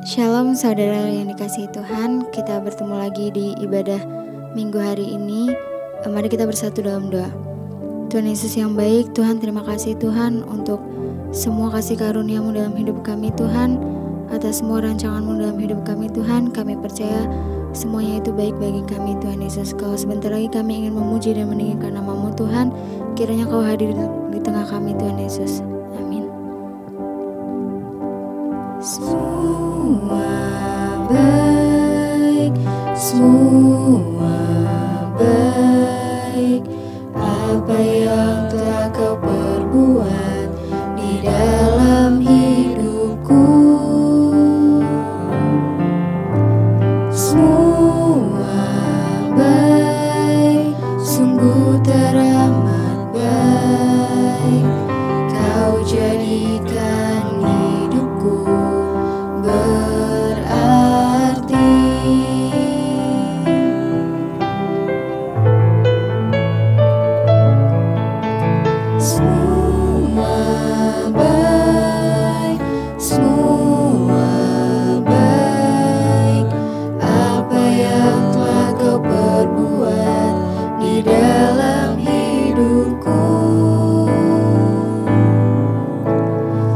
Shalom saudara yang dikasihi Tuhan, kita bertemu lagi di ibadah minggu hari ini. Mari kita bersatu dalam doa. Tuhan Yesus yang baik, Tuhan terima kasih Tuhan untuk semua kasih karunia-Mu dalam hidup kami Tuhan. Atas semua rancangan-Mu dalam hidup kami Tuhan, kami percaya semuanya itu baik bagi kami Tuhan Yesus. Kalau sebentar lagi kami ingin memuji dan meninggikan nama-Mu Tuhan, kiranya Kau hadir di tengah kami Tuhan Yesus. Amin. Semua baik, semua baik. Apa yang telah Kau perbuat di dalam hidupku, semua baik, sungguh teramat baik. Kau jadikan hidupku berarti. Semua baik, semua baik. Apa yang telah Kau perbuat di dalam hidupku,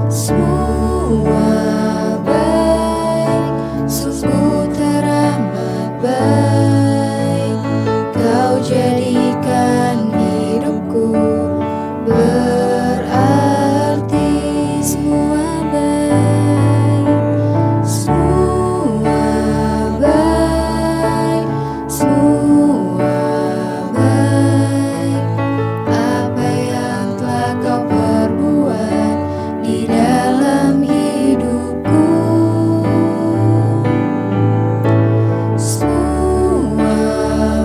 semua baik, sungguh teramat baik. Kau jadikan hidupku berarti. Semua baik, semua baik, semua baik. Apa yang telah Kau perbuat di dalam hidupku, semua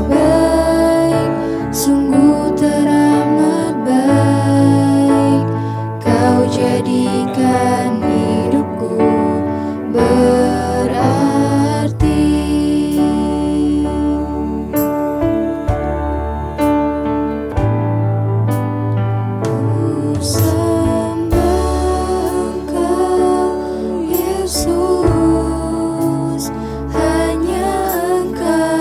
baik, sungguh teramat baik. Kau jadikan hidupku berarti. Ku sembah Engkau Yesus, hanya Engkau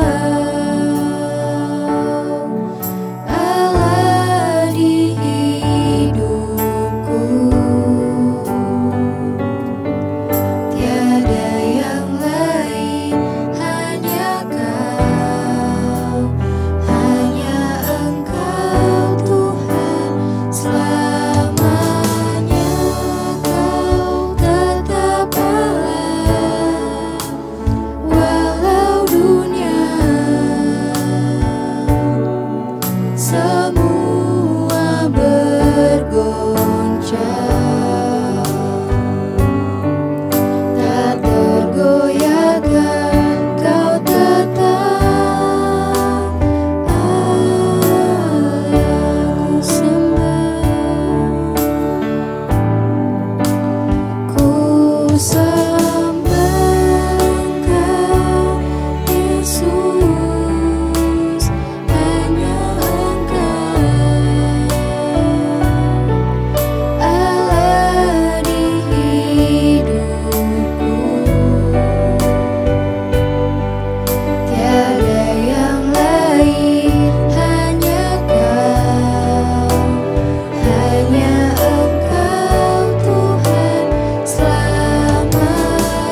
Allah di hidupku. Tiada yang lain, hanya Kau, hanya Engkau Tuhan. Selamanya Kau tetap Allah, walau dunia semua bergoncang, tak tergoyahkan Kau tetap Allah. Ku sembah Engkau Yesus, hanya Engkau Allah di hidupku. Tiada yang lain, hanya Kau, hanya Engkau Tuhan. Selamanya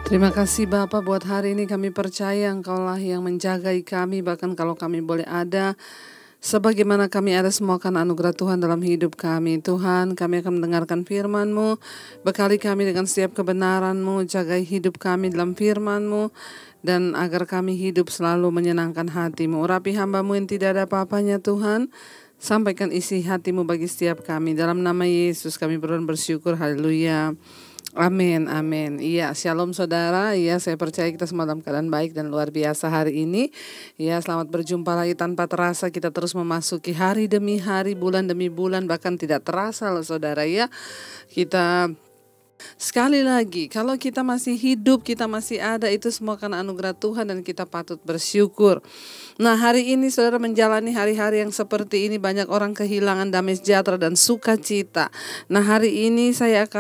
Terima kasih Bapa buat hari ini, kami percaya Engkaulah yang menjagai kami, bahkan kalau kami boleh ada, sebagaimana kami ada, semua akan anugerah Tuhan dalam hidup kami. Tuhan, kami akan mendengarkan firman-Mu, bekali kami dengan setiap kebenaran-Mu, jagai hidup kami dalam firman-Mu, dan agar kami hidup selalu menyenangkan hati-Mu. Urapi hamba-Mu yang tidak ada apa-apanya Tuhan, sampaikan isi hati-Mu bagi setiap kami. Dalam nama Yesus kami bersyukur, haleluya. Amin, amin. Iya, shalom saudara. Iya, saya percaya kita semua dalam keadaan baik dan luar biasa hari ini. Iya, selamat berjumpa lagi tanpa terasa. Kita terus memasuki hari demi hari, bulan demi bulan, bahkan tidak terasa loh saudara ya. Kita sekali lagi, kalau kita masih hidup, kita masih ada, itu semua karena anugerah Tuhan dan kita patut bersyukur. Nah, hari ini saudara menjalani hari-hari yang seperti ini, banyak orang kehilangan damai sejahtera dan sukacita. Nah, hari ini kita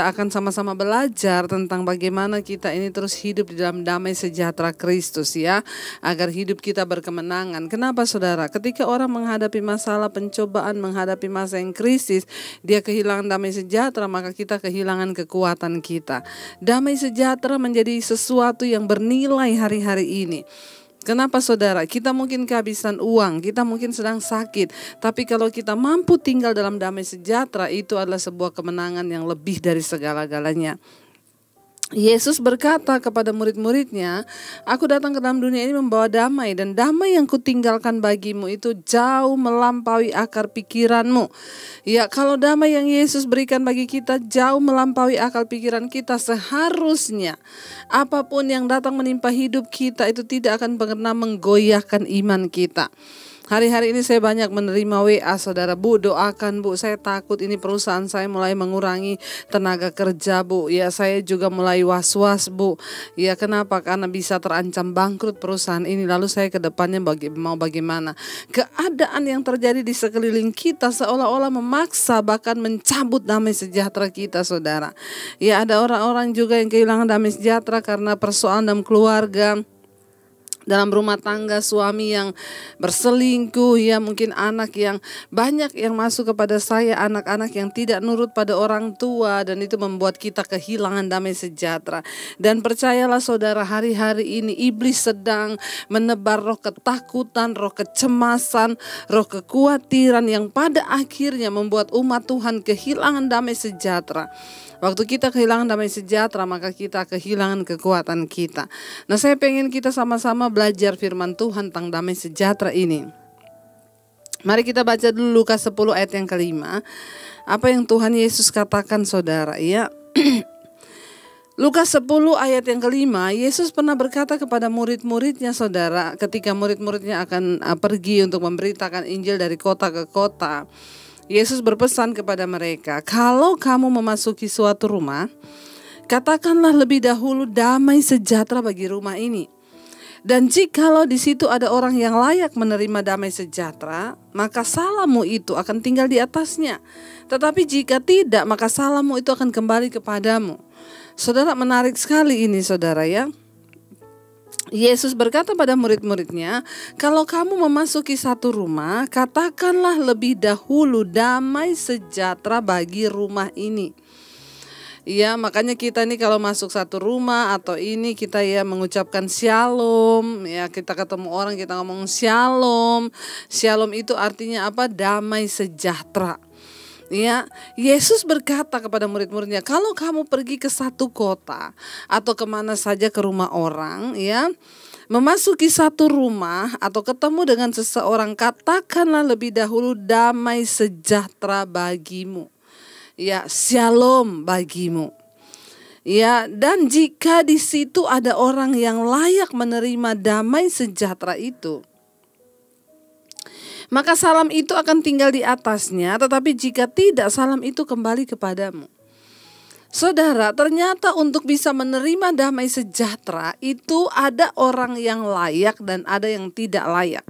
akan sama-sama belajar tentang bagaimana kita ini terus hidup di dalam damai sejahtera Kristus ya, agar hidup kita berkemenangan. Kenapa saudara? Ketika orang menghadapi masalah, pencobaan, menghadapi masa yang krisis, dia kehilangan damai sejahtera, maka kita kehilangan kekuatan kita. Damai sejahtera menjadi sesuatu yang bernilai hari-hari ini. Kenapa saudara? Kita mungkin kehabisan uang, kita mungkin sedang sakit, tapi kalau kita mampu tinggal dalam damai sejahtera, itu adalah sebuah kemenangan yang lebih dari segala-galanya. Yesus berkata kepada murid-muridnya, aku datang ke dalam dunia ini membawa damai, dan damai yang kutinggalkan bagimu itu jauh melampaui akal pikiranmu. Ya, kalau damai yang Yesus berikan bagi kita jauh melampaui akal pikiran kita, seharusnya apapun yang datang menimpa hidup kita itu tidak akan pernah menggoyahkan iman kita. Hari-hari ini saya banyak menerima WA saudara, Bu doakan Bu, saya takut ini perusahaan saya mulai mengurangi tenaga kerja Bu. Ya, saya juga mulai was-was Bu. Ya, kenapa? Karena bisa terancam bangkrut perusahaan ini, lalu saya ke depannya mau bagaimana? Keadaan yang terjadi di sekeliling kita seolah-olah memaksa, bahkan mencabut damai sejahtera kita saudara. Ya, ada orang-orang juga yang kehilangan damai sejahtera karena persoalan dalam keluarga, dalam rumah tangga, suami yang berselingkuh, ya mungkin anak yang banyak yang masuk kepada saya, anak-anak yang tidak nurut pada orang tua, dan itu membuat kita kehilangan damai sejahtera. Dan percayalah saudara, hari-hari ini iblis sedang menebar roh ketakutan, roh kecemasan, roh kekhawatiran yang pada akhirnya membuat umat Tuhan kehilangan damai sejahtera. Waktu kita kehilangan damai sejahtera, maka kita kehilangan kekuatan kita. Nah, saya pengen kita sama-sama belajar firman Tuhan tentang damai sejahtera ini. Mari kita baca dulu Lukas 10 ayat yang kelima. Apa yang Tuhan Yesus katakan saudara ya. Lukas 10 ayat yang kelima, Yesus pernah berkata kepada murid-muridnya saudara, ketika murid-muridnya akan pergi untuk memberitakan Injil dari kota ke kota. Yesus berpesan kepada mereka, kalau kamu memasuki suatu rumah, katakanlah lebih dahulu damai sejahtera bagi rumah ini. Dan jikalau di situ ada orang yang layak menerima damai sejahtera, maka salammu itu akan tinggal di atasnya. Tetapi jika tidak, maka salammu itu akan kembali kepadamu. Saudara, menarik sekali ini saudara ya. Yesus berkata pada murid-muridnya, kalau kamu memasuki satu rumah, katakanlah lebih dahulu damai sejahtera bagi rumah ini. Ya, makanya kita ini kalau masuk satu rumah atau ini kita ya mengucapkan shalom. Ya, kita ketemu orang kita ngomong shalom. Shalom itu artinya apa? Damai sejahtera. Ya, Yesus berkata kepada murid-muridnya, kalau kamu pergi ke satu kota atau kemana saja ke rumah orang, ya, memasuki satu rumah atau ketemu dengan seseorang, katakanlah lebih dahulu damai sejahtera bagimu. Ya, shalom bagimu. Ya, dan jika di situ ada orang yang layak menerima damai sejahtera itu, maka salam itu akan tinggal di atasnya, tetapi jika tidak, salam itu kembali kepadamu. Saudara, ternyata untuk bisa menerima damai sejahtera itu ada orang yang layak dan ada yang tidak layak.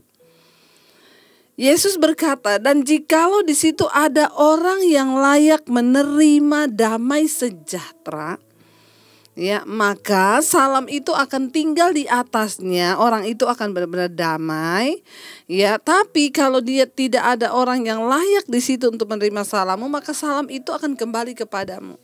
Yesus berkata, dan jikalau di situ ada orang yang layak menerima damai sejahtera, ya, maka salam itu akan tinggal di atasnya, orang itu akan benar-benar damai. Ya, tapi kalau dia tidak ada orang yang layak di situ untuk menerima salammu, maka salam itu akan kembali kepadamu.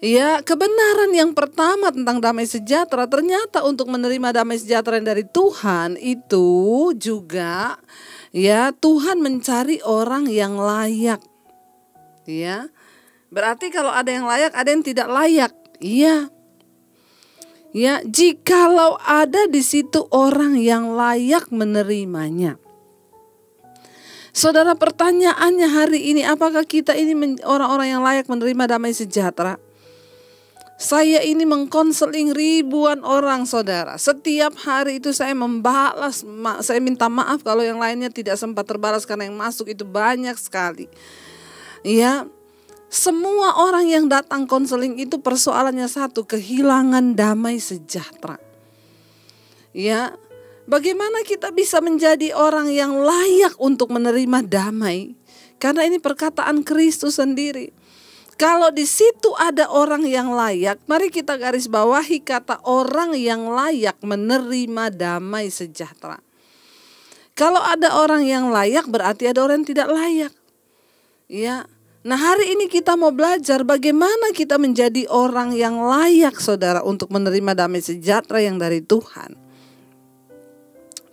Ya, kebenaran yang pertama tentang damai sejahtera, ternyata untuk menerima damai sejahtera yang dari Tuhan itu juga ya Tuhan mencari orang yang layak. Ya. Berarti kalau ada yang layak, ada yang tidak layak. Iya. Ya, jikalau ada di situ orang yang layak menerimanya. Saudara, pertanyaannya hari ini, apakah kita ini orang-orang yang layak menerima damai sejahtera? Saya ini mengkonseling ribuan orang, saudara. Setiap hari itu saya membalas, saya minta maaf kalau yang lainnya tidak sempat terbalas karena yang masuk itu banyak sekali. Ya, semua orang yang datang konseling itu persoalannya satu, kehilangan damai sejahtera. Ya, bagaimana kita bisa menjadi orang yang layak untuk menerima damai? Karena ini perkataan Kristus sendiri. Kalau di situ ada orang yang layak, mari kita garis bawahi kata orang yang layak menerima damai sejahtera. Kalau ada orang yang layak, berarti ada orang yang tidak layak. Ya. Nah, hari ini kita mau belajar bagaimana kita menjadi orang yang layak, saudara, untuk menerima damai sejahtera yang dari Tuhan.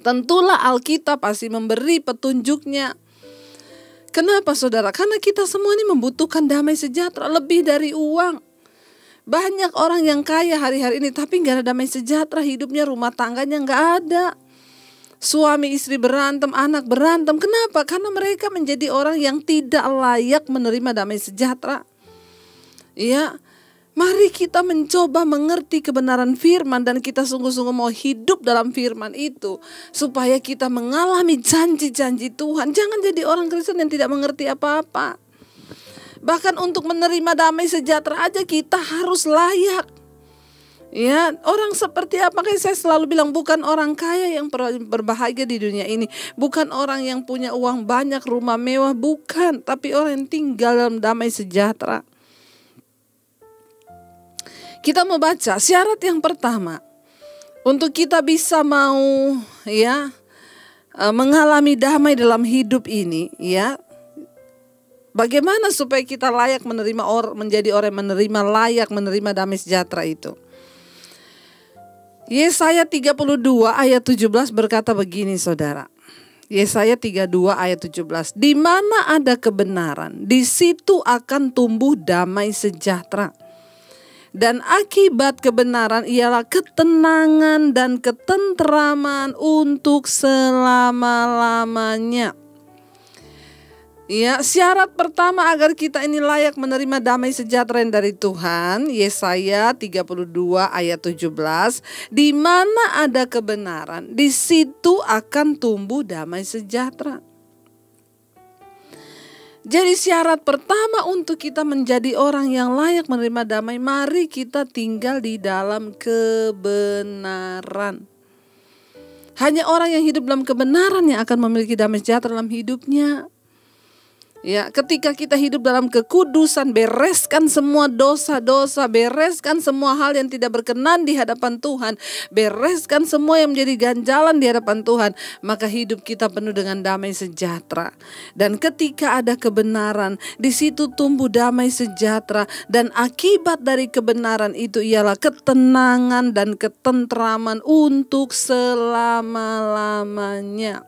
Tentulah Alkitab pasti memberi petunjuknya. Kenapa, saudara? Karena kita semua ini membutuhkan damai sejahtera lebih dari uang. Banyak orang yang kaya hari-hari ini tapi gak ada damai sejahtera, hidupnya, rumah tangganya gak ada. Suami istri berantem, anak berantem. Kenapa? Karena mereka menjadi orang yang tidak layak menerima damai sejahtera. Ya, mari kita mencoba mengerti kebenaran firman dan kita sungguh-sungguh mau hidup dalam firman itu supaya kita mengalami janji-janji Tuhan. Jangan jadi orang Kristen yang tidak mengerti apa-apa. Bahkan untuk menerima damai sejahtera aja kita harus layak. Ya, orang seperti apa? Kayak saya selalu bilang, bukan orang kaya yang berbahagia di dunia ini, bukan orang yang punya uang banyak, rumah mewah, bukan, tapi orang yang tinggal dalam damai sejahtera. Kita mau baca syarat yang pertama untuk kita bisa mau mengalami damai dalam hidup ini, ya. Bagaimana supaya kita layak menerima menjadi orang yang menerima layak menerima damai sejahtera itu? Yesaya 32 ayat 17 berkata begini, saudara. Yesaya 32 ayat 17. Di mana ada kebenaran, di situ akan tumbuh damai sejahtera. Dan akibat kebenaran ialah ketenangan dan ketentraman untuk selama-lamanya. Ya, syarat pertama agar kita ini layak menerima damai sejahtera yang dari Tuhan, Yesaya 32 ayat 17, di mana ada kebenaran, di situ akan tumbuh damai sejahtera. Jadi syarat pertama untuk kita menjadi orang yang layak menerima damai, mari kita tinggal di dalam kebenaran. Hanya orang yang hidup dalam kebenaran yang akan memiliki damai sejahtera dalam hidupnya. Ya, ketika kita hidup dalam kekudusan, bereskan semua dosa-dosa, bereskan semua hal yang tidak berkenan di hadapan Tuhan, bereskan semua yang menjadi ganjalan di hadapan Tuhan, maka hidup kita penuh dengan damai sejahtera. Dan ketika ada kebenaran, di situ tumbuh damai sejahtera, dan akibat dari kebenaran itu ialah ketenangan dan ketentraman untuk selama-lamanya.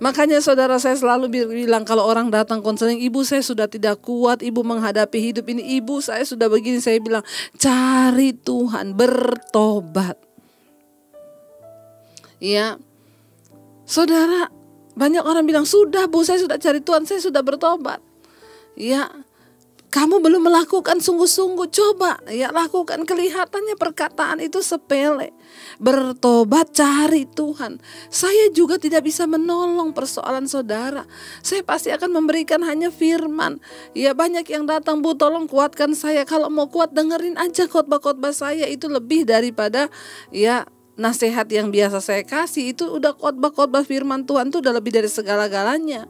Makanya saudara, saya selalu bilang kalau orang datang konseling, ibu saya sudah tidak kuat, ibu menghadapi hidup ini, ibu saya sudah begini, saya bilang cari Tuhan, bertobat. Ya, saudara, banyak orang bilang sudah bu, saya sudah cari Tuhan, saya sudah bertobat. Ya, kamu belum melakukan sungguh-sungguh, coba ya lakukan. Kelihatannya perkataan itu sepele. Bertobat, cari Tuhan. Saya juga tidak bisa menolong persoalan saudara. Saya pasti akan memberikan hanya firman. Ya, banyak yang datang, bu tolong kuatkan saya. Kalau mau kuat dengerin aja khotbah-khotbah saya, itu lebih daripada ya nasihat yang biasa saya kasih. Itu udah khotbah-khotbah firman Tuhan, itu udah lebih dari segala-galanya.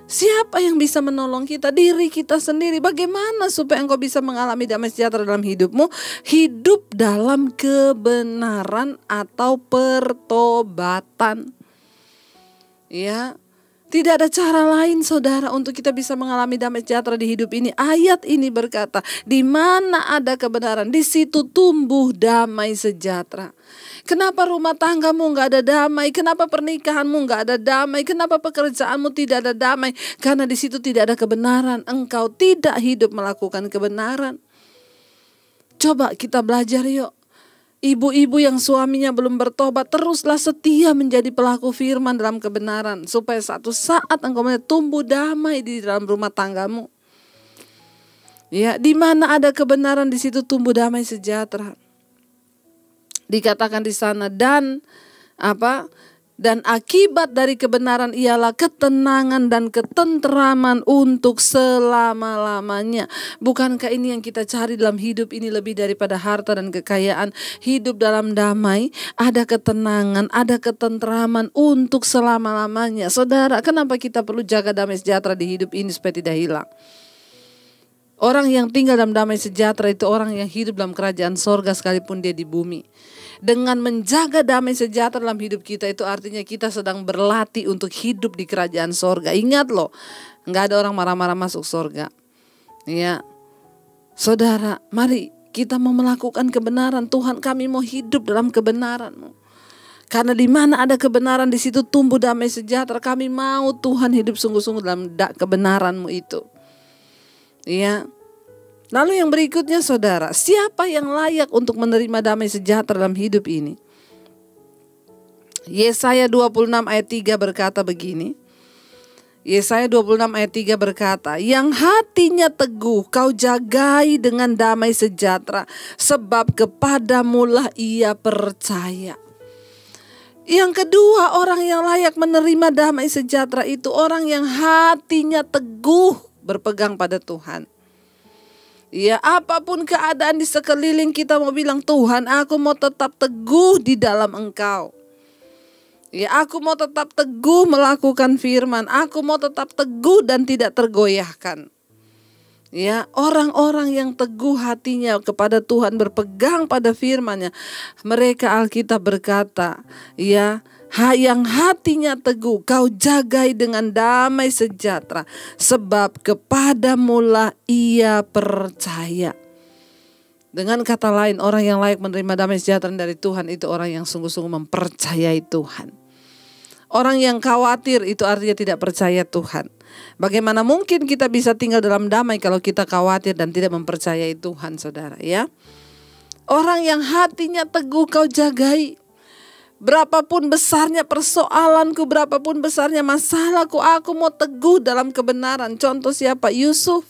Siapa yang bisa menolong kita? Diri kita sendiri. Bagaimana supaya engkau bisa mengalami damai sejahtera dalam hidupmu? Hidup dalam kebenaran atau pertobatan. Ya, Tidak ada cara lain saudara untuk kita bisa mengalami damai sejahtera di hidup ini. Ayat ini berkata, di mana ada kebenaran, di situ tumbuh damai sejahtera. Kenapa rumah tanggamu nggak ada damai? Kenapa pernikahanmu nggak ada damai? Kenapa pekerjaanmu tidak ada damai? Karena di situ tidak ada kebenaran. Engkau tidak hidup melakukan kebenaran. Coba kita belajar yuk. Ibu-ibu yang suaminya belum bertobat, teruslah setia menjadi pelaku firman dalam kebenaran. Supaya suatu saat engkau tumbuh damai di dalam rumah tanggamu. Ya, di mana ada kebenaran di situ tumbuh damai sejahtera. Dikatakan di sana dan akibat dari kebenaran ialah ketenangan dan ketenteraman untuk selama-lamanya. Bukankah ini yang kita cari dalam hidup ini lebih daripada harta dan kekayaan? Hidup dalam damai, ada ketenangan, ada ketenteraman untuk selama-lamanya. Saudara, kenapa kita perlu jaga damai sejahtera di hidup ini supaya tidak hilang? Orang yang tinggal dalam damai sejahtera itu orang yang hidup dalam kerajaan sorga sekalipun dia di bumi. Dengan menjaga damai sejahtera dalam hidup kita itu artinya kita sedang berlatih untuk hidup di kerajaan sorga. Ingat loh, gak ada orang marah-marah masuk sorga. Ya, saudara, mari kita mau melakukan kebenaran. Tuhan, kami mau hidup dalam kebenaran-Mu. Karena di mana ada kebenaran di situ tumbuh damai sejahtera. Kami mau Tuhan hidup sungguh-sungguh dalam kebenaran-Mu itu. Ya. Lalu yang berikutnya saudara, siapa yang layak untuk menerima damai sejahtera dalam hidup ini? Yesaya 26 ayat 3 berkata begini. Yesaya 26 ayat 3 berkata, yang hatinya teguh kau jagai dengan damai sejahtera, sebab kepadamulah ia percaya. Yang kedua, orang yang layak menerima damai sejahtera itu orang yang hatinya teguh berpegang pada Tuhan. Ya, apapun keadaan di sekeliling kita mau bilang, Tuhan, aku mau tetap teguh di dalam Engkau. Ya, aku mau tetap teguh melakukan firman. Aku mau tetap teguh dan tidak tergoyahkan. Ya, orang-orang yang teguh hatinya kepada Tuhan, berpegang pada firman-Nya. Mereka, Alkitab berkata, ya, yang hatinya teguh kau jagai dengan damai sejahtera, sebab kepadamulah ia percaya. Dengan kata lain, orang yang layak menerima damai sejahtera dari Tuhan itu orang yang sungguh-sungguh mempercayai Tuhan. Orang yang khawatir itu artinya tidak percaya Tuhan. Bagaimana mungkin kita bisa tinggal dalam damai kalau kita khawatir dan tidak mempercayai Tuhan, saudara, ya? Orang yang hatinya teguh kau jagai. Berapapun besarnya persoalanku, berapapun besarnya masalahku, aku mau teguh dalam kebenaran. Contoh siapa? Yusuf.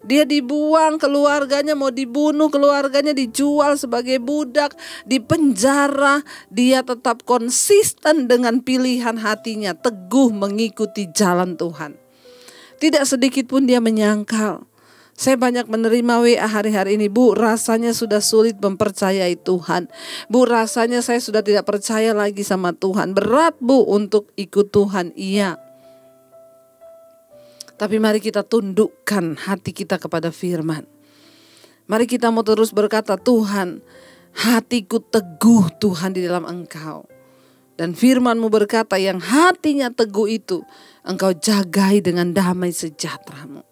Dia dibuang, keluarganya mau dibunuh, keluarganya dijual sebagai budak, dipenjara. Dia tetap konsisten dengan pilihan hatinya, teguh mengikuti jalan Tuhan. Tidak sedikit pun dia menyangkal. Saya banyak menerima WA hari-hari ini, Bu, rasanya sudah sulit mempercayai Tuhan. Bu, rasanya saya sudah tidak percaya lagi sama Tuhan. Berat, Bu, untuk ikut Tuhan. Iya. Tapi mari kita tundukkan hati kita kepada firman. Mari kita mau terus berkata, Tuhan, hatiku teguh Tuhan di dalam Engkau. Dan firman-Mu berkata, yang hatinya teguh itu Engkau jagai dengan damai sejahtera-Mu.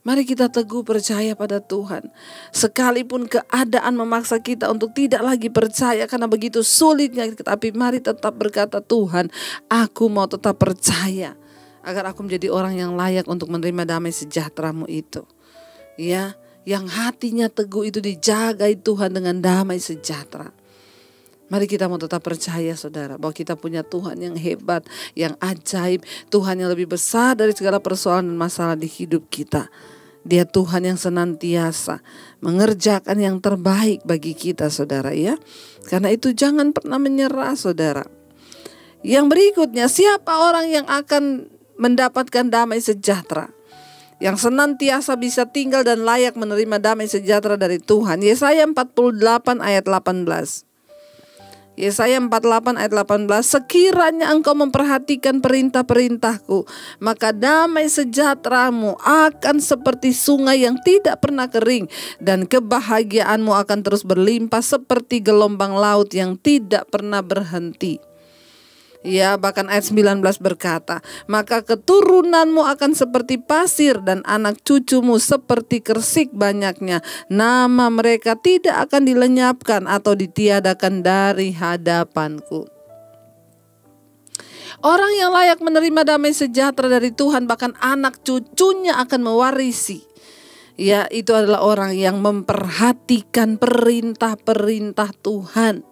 Mari kita teguh percaya pada Tuhan. Sekalipun keadaan memaksa kita untuk tidak lagi percaya karena begitu sulitnya, tapi mari tetap berkata, Tuhan, aku mau tetap percaya agar aku menjadi orang yang layak untuk menerima damai sejahtera-Mu itu. Ya, yang hatinya teguh itu dijagai Tuhan dengan damai sejahtera. Mari kita mau tetap percaya, saudara, bahwa kita punya Tuhan yang hebat, yang ajaib, Tuhan yang lebih besar dari segala persoalan dan masalah di hidup kita. Dia Tuhan yang senantiasa mengerjakan yang terbaik bagi kita, saudara, ya. Karena itu jangan pernah menyerah, saudara. Yang berikutnya, siapa orang yang akan mendapatkan damai sejahtera? Yang senantiasa bisa tinggal dan layak menerima damai sejahtera dari Tuhan. Yesaya 48 ayat 18. Yesaya 48 ayat 18, sekiranya engkau memperhatikan perintah-perintahku, maka damai sejahtera-Mu akan seperti sungai yang tidak pernah kering, dan kebahagiaanmu akan terus berlimpah seperti gelombang laut yang tidak pernah berhenti. Ya, bahkan ayat 19 berkata, maka keturunanmu akan seperti pasir dan anak cucumu seperti kersik banyaknya. Nama mereka tidak akan dilenyapkan atau ditiadakan dari hadapanku. Orang yang layak menerima damai sejahtera dari Tuhan, bahkan anak cucunya akan mewarisi. Ya, itu adalah orang yang memperhatikan perintah-perintah Tuhan.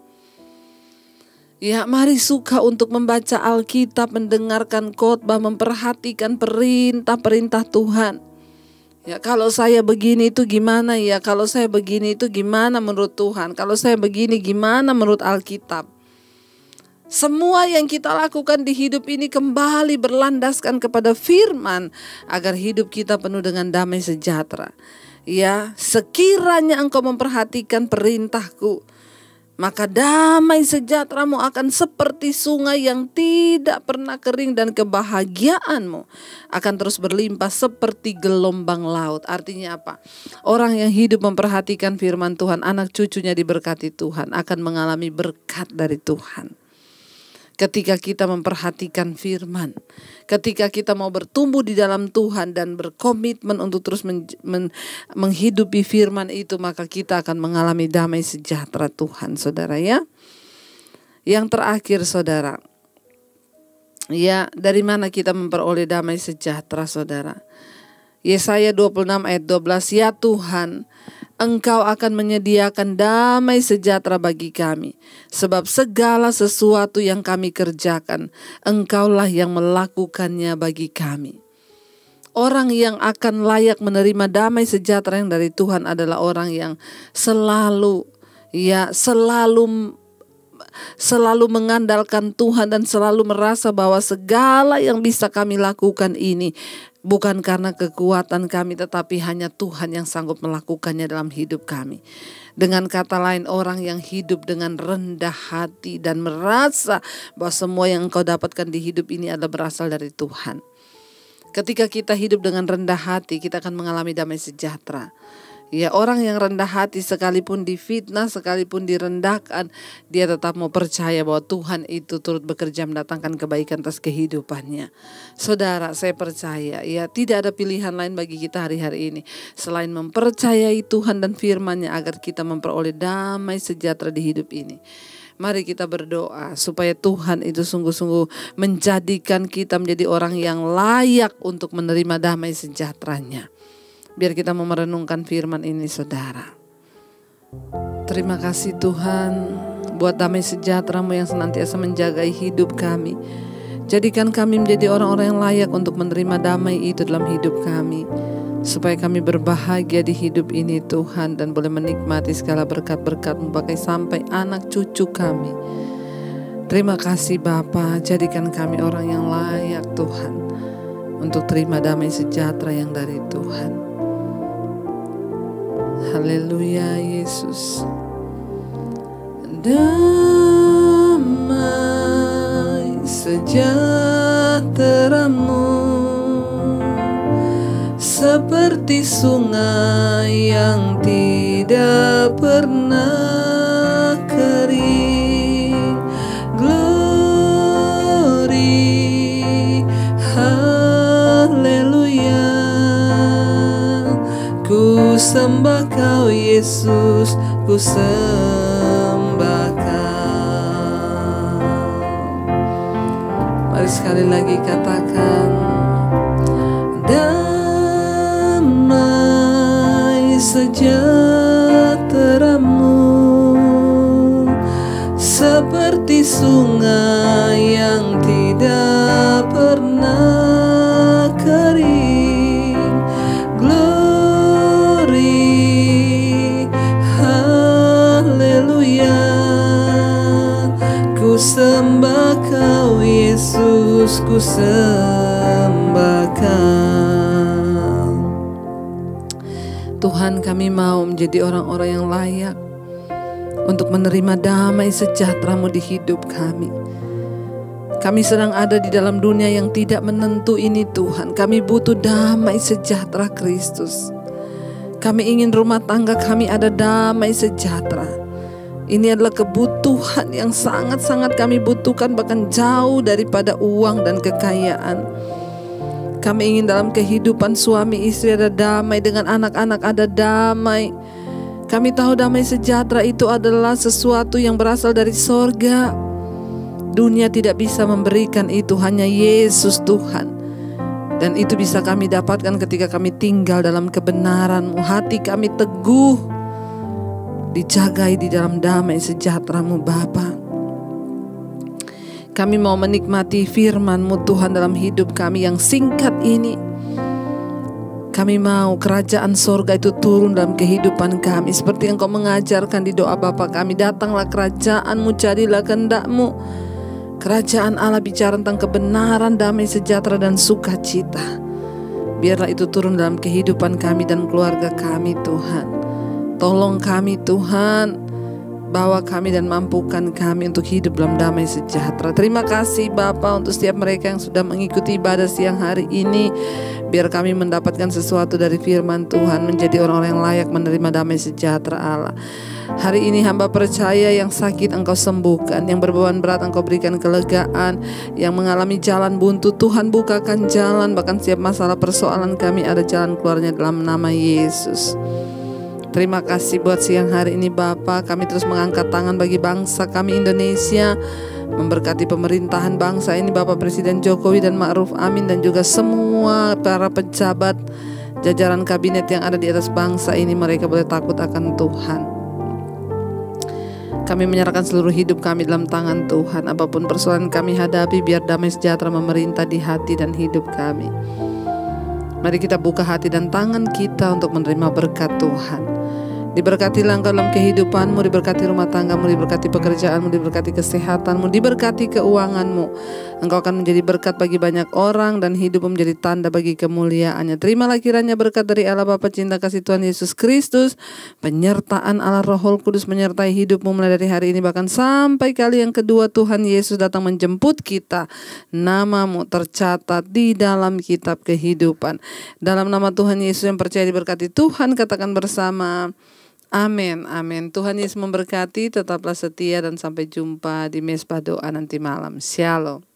Ya, mari suka untuk membaca Alkitab, mendengarkan khotbah, memperhatikan perintah-perintah Tuhan. Ya, kalau saya begini itu gimana ya? Kalau saya begini itu gimana menurut Tuhan? Kalau saya begini gimana menurut Alkitab? Semua yang kita lakukan di hidup ini kembali berlandaskan kepada firman agar hidup kita penuh dengan damai sejahtera. Ya, sekiranya engkau memperhatikan perintahku, maka damai sejahteramu akan seperti sungai yang tidak pernah kering dan kebahagiaanmu akan terus berlimpah seperti gelombang laut. Artinya apa? Orang yang hidup memperhatikan firman Tuhan, anak cucunya diberkati Tuhan, akan mengalami berkat dari Tuhan. Ketika kita memperhatikan firman, ketika kita mau bertumbuh di dalam Tuhan dan berkomitmen untuk terus menghidupi firman itu, maka kita akan mengalami damai sejahtera Tuhan, saudara ya. Yang terakhir, saudara, ya, dari mana kita memperoleh damai sejahtera, saudara? Yesaya 26 ayat 12, ya Tuhan, Engkau akan menyediakan damai sejahtera bagi kami, sebab segala sesuatu yang kami kerjakan, Engkaulah yang melakukannya bagi kami. Orang yang akan layak menerima damai sejahtera yang dari Tuhan adalah orang yang selalu mengandalkan Tuhan dan selalu merasa bahwa segala yang bisa kami lakukan ini bukan karena kekuatan kami, tetapi hanya Tuhan yang sanggup melakukannya dalam hidup kami. Dengan kata lain, orang yang hidup dengan rendah hati dan merasa bahwa semua yang engkau dapatkan di hidup ini adalah berasal dari Tuhan. Ketika kita hidup dengan rendah hati, kita akan mengalami damai sejahtera. Ya, orang yang rendah hati sekalipun difitnah, sekalipun direndahkan, dia tetap mau percaya bahwa Tuhan itu turut bekerja mendatangkan kebaikan atas kehidupannya. Saudara, saya percaya ya tidak ada pilihan lain bagi kita hari-hari ini selain mempercayai Tuhan dan firman-Nya agar kita memperoleh damai sejahtera di hidup ini. Mari kita berdoa supaya Tuhan itu sungguh-sungguh menjadikan kita menjadi orang yang layak untuk menerima damai sejahteranya. Biar kita mau merenungkan firman ini, saudara. Terima kasih Tuhan buat damai sejahtera-Mu yang senantiasa menjaga hidup kami. Jadikan kami menjadi orang-orang yang layak untuk menerima damai itu dalam hidup kami, supaya kami berbahagia di hidup ini Tuhan, dan boleh menikmati segala berkat-berkat-Mu pakai sampai anak cucu kami. Terima kasih Bapa, jadikan kami orang yang layak Tuhan untuk terima damai sejahtera yang dari Tuhan. Haleluya Yesus. Damai sejahtera-Mu seperti sungai yang tidak pernah kering. Glory, haleluya. Ku sembah Kau Yesus, ku sembah Kau. Mari sekali lagi katakan, damai sejahtera-Mu seperti sungai yang tidak pernah kering. Ku sembah Kau Yesus, ku sembah Kau. Tuhan, kami mau menjadi orang-orang yang layak untuk menerima damai sejahtera-Mu di hidup kami. Kami sedang ada di dalam dunia yang tidak menentu ini Tuhan. Kami butuh damai sejahtera Kristus. Kami ingin rumah tangga kami ada damai sejahtera. Ini adalah kebutuhan yang sangat-sangat kami butuhkan, bahkan jauh daripada uang dan kekayaan. Kami ingin dalam kehidupan suami istri ada damai, dengan anak-anak ada damai. Kami tahu damai sejahtera itu adalah sesuatu yang berasal dari sorga. Dunia tidak bisa memberikan itu, hanya Yesus Tuhan. Dan itu bisa kami dapatkan ketika kami tinggal dalam kebenaran-Mu. Hati kami teguh, dijagai di dalam damai sejahtera-Mu Bapa. Kami mau menikmati firman-Mu Tuhan dalam hidup kami yang singkat ini. Kami mau kerajaan sorga itu turun dalam kehidupan kami, seperti yang Kau mengajarkan di doa Bapa kami. Datanglah kerajaan-Mu, jadilah kehendak-Mu. Kerajaan Allah bicara tentang kebenaran, damai sejahtera dan sukacita. Biarlah itu turun dalam kehidupan kami dan keluarga kami Tuhan. Tolong kami Tuhan, bawa kami dan mampukan kami untuk hidup dalam damai sejahtera. Terima kasih Bapa untuk setiap mereka yang sudah mengikuti ibadah siang hari ini. Biar kami mendapatkan sesuatu dari firman Tuhan, menjadi orang-orang yang layak menerima damai sejahtera Allah. Hari ini hamba percaya yang sakit Engkau sembuhkan, yang berbeban berat Engkau berikan kelegaan, yang mengalami jalan buntu Tuhan bukakan jalan, bahkan setiap masalah persoalan kami ada jalan keluarnya dalam nama Yesus. Terima kasih buat siang hari ini Bapa. Kami terus mengangkat tangan bagi bangsa kami Indonesia, memberkati pemerintahan bangsa ini Bapak Presiden Jokowi dan Ma'ruf Amin, dan juga semua para pejabat jajaran kabinet yang ada di atas bangsa ini. Mereka boleh takut akan Tuhan. Kami menyerahkan seluruh hidup kami dalam tangan Tuhan. Apapun persoalan kami hadapi, biar damai sejahtera memerintah di hati dan hidup kami. Mari kita buka hati dan tangan kita untuk menerima berkat Tuhan. Diberkatilah Engkau dalam kehidupanmu, diberkati rumah tanggamu, diberkati pekerjaanmu, diberkati kesehatanmu, diberkati keuanganmu. Engkau akan menjadi berkat bagi banyak orang dan hidupmu menjadi tanda bagi kemuliaannya. Terimalah kiranya berkat dari Allah Bapa, cinta kasih Tuhan Yesus Kristus, penyertaan Allah Roh Kudus menyertai hidupmu mulai dari hari ini bahkan sampai kali yang kedua Tuhan Yesus datang menjemput kita. Namamu tercatat di dalam kitab kehidupan. Dalam nama Tuhan Yesus yang percaya diberkati Tuhan, katakan bersama, amin, amin. Tuhan Yesus memberkati, tetaplah setia dan sampai jumpa di Mezbah Doa nanti malam. Shalom.